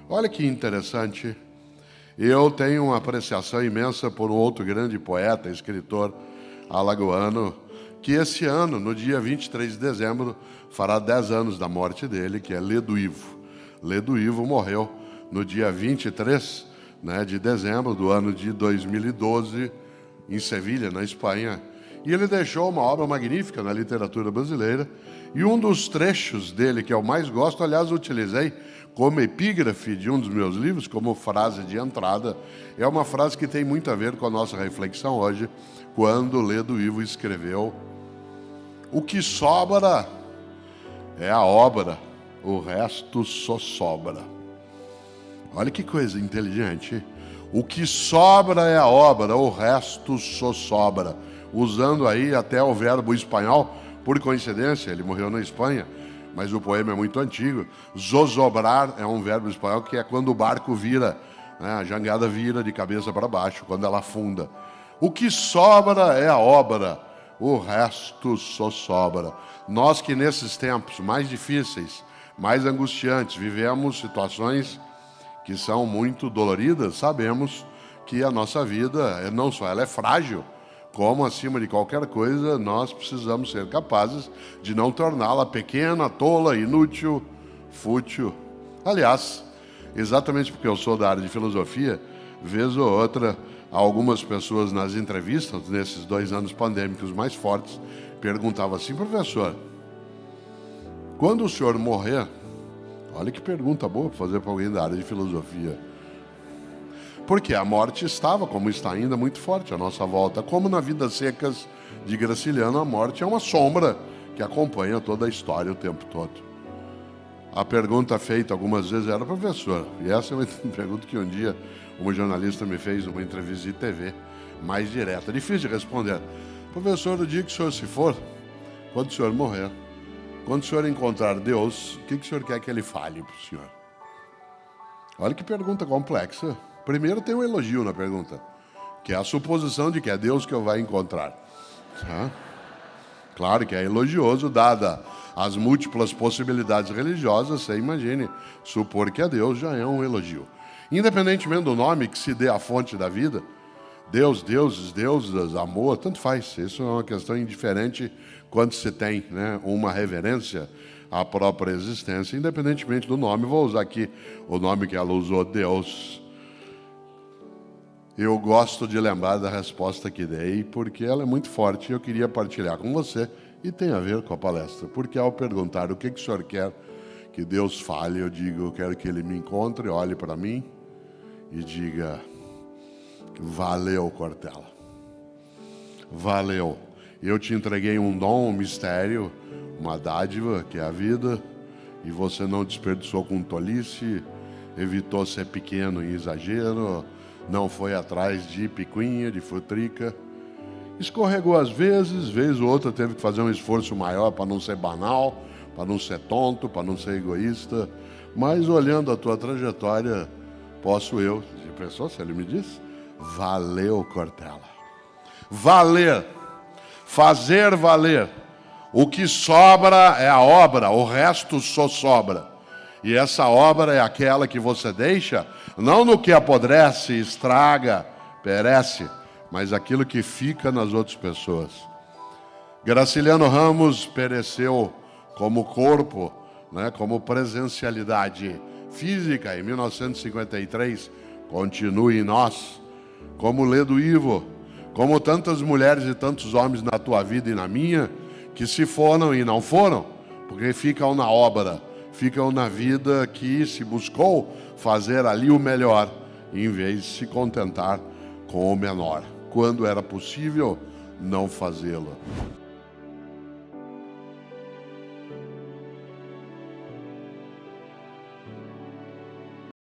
Olha que interessante. Eu tenho uma apreciação imensa por um outro grande poeta, escritor alagoano, que esse ano, no dia 23 de dezembro, fará 10 anos da morte dele, que é Ledo Ivo. Ledo Ivo morreu no dia 23, de dezembro do ano de 2012, em Sevilha, na Espanha. E ele deixou uma obra magnífica na literatura brasileira. E um dos trechos dele que eu mais gosto, aliás, utilizei como epígrafe de um dos meus livros, como frase de entrada, é uma frase que tem muito a ver com a nossa reflexão hoje, quando Ledo Ivo escreveu: "O que sobra é a obra, o resto só sobra." Olha que coisa inteligente. O que sobra é a obra, o resto só sobra. Usando aí até o verbo espanhol, por coincidência, ele morreu na Espanha, mas o poema é muito antigo. Zozobrar é um verbo espanhol que é quando o barco vira, a jangada vira de cabeça para baixo, quando ela afunda. O que sobra é a obra, o resto só sobra. Nós que nesses tempos mais difíceis, mais angustiantes, vivemos situações que são muito doloridas, sabemos que a nossa vida, não só ela é frágil, como, acima de qualquer coisa, nós precisamos ser capazes de não torná-la pequena, tola, inútil, fútil. Aliás, exatamente porque eu sou da área de filosofia, vez ou outra, algumas pessoas nas entrevistas, nesses 2 anos pandêmicos mais fortes, perguntavam assim: "Professor, quando o senhor morrer..." Olha que pergunta boa para fazer para alguém da área de filosofia. Porque a morte estava, como está ainda, muito forte à nossa volta. Como na Vidas Secas de Graciliano, a morte é uma sombra que acompanha toda a história o tempo todo. A pergunta feita algumas vezes era: "Professor..." E essa é uma pergunta que um dia uma jornalista me fez numa entrevista de TV, mais direta. Difícil de responder. "Professor, o dia que o senhor se for, quando o senhor morrer, quando o senhor encontrar Deus, o que o senhor quer que ele fale para o senhor?" Olha que pergunta complexa. Primeiro tem um elogio na pergunta, que é a suposição de que é Deus que eu vai encontrar. Claro que é elogioso, dada as múltiplas possibilidades religiosas, você imagine, supor que é Deus já é um elogio. Independentemente do nome que se dê à fonte da vida, Deus, deuses, deusas, amor, tanto faz. Isso é uma questão indiferente quando se tem uma reverência à própria existência, independentemente do nome. Vou usar aqui o nome que ela usou, Deus. Eu gosto de lembrar da resposta que dei, porque ela é muito forte e eu queria partilhar com você, e tem a ver com a palestra. Porque ao perguntar o que o senhor quer que Deus fale, eu digo: eu quero que ele me encontre, olhe para mim e diga: valeu, Cortella. Valeu. Eu te entreguei um dom, um mistério, uma dádiva, que é a vida, e você não desperdiçou com tolice, evitou ser pequeno em exagero, não foi atrás de picuinha, de futrica. Escorregou às vezes, vez ou outra teve que fazer um esforço maior para não ser banal, para não ser tonto, para não ser egoísta. Mas olhando a tua trajetória, posso eu, de pessoa, se ele me disse, valeu, Cortella. Valer, fazer valer. O que sobra é a obra, o resto só sobra. E essa obra é aquela que você deixa, não no que apodrece, estraga, perece, mas aquilo que fica nas outras pessoas. Graciliano Ramos pereceu como corpo, como presencialidade física em 1953, continua em nós, como Ledo Ivo, como tantas mulheres e tantos homens na tua vida e na minha, que se foram e não foram, porque ficam na obra, ficam na vida que se buscou fazer ali o melhor, em vez de se contentar com o menor, quando era possível não fazê-lo.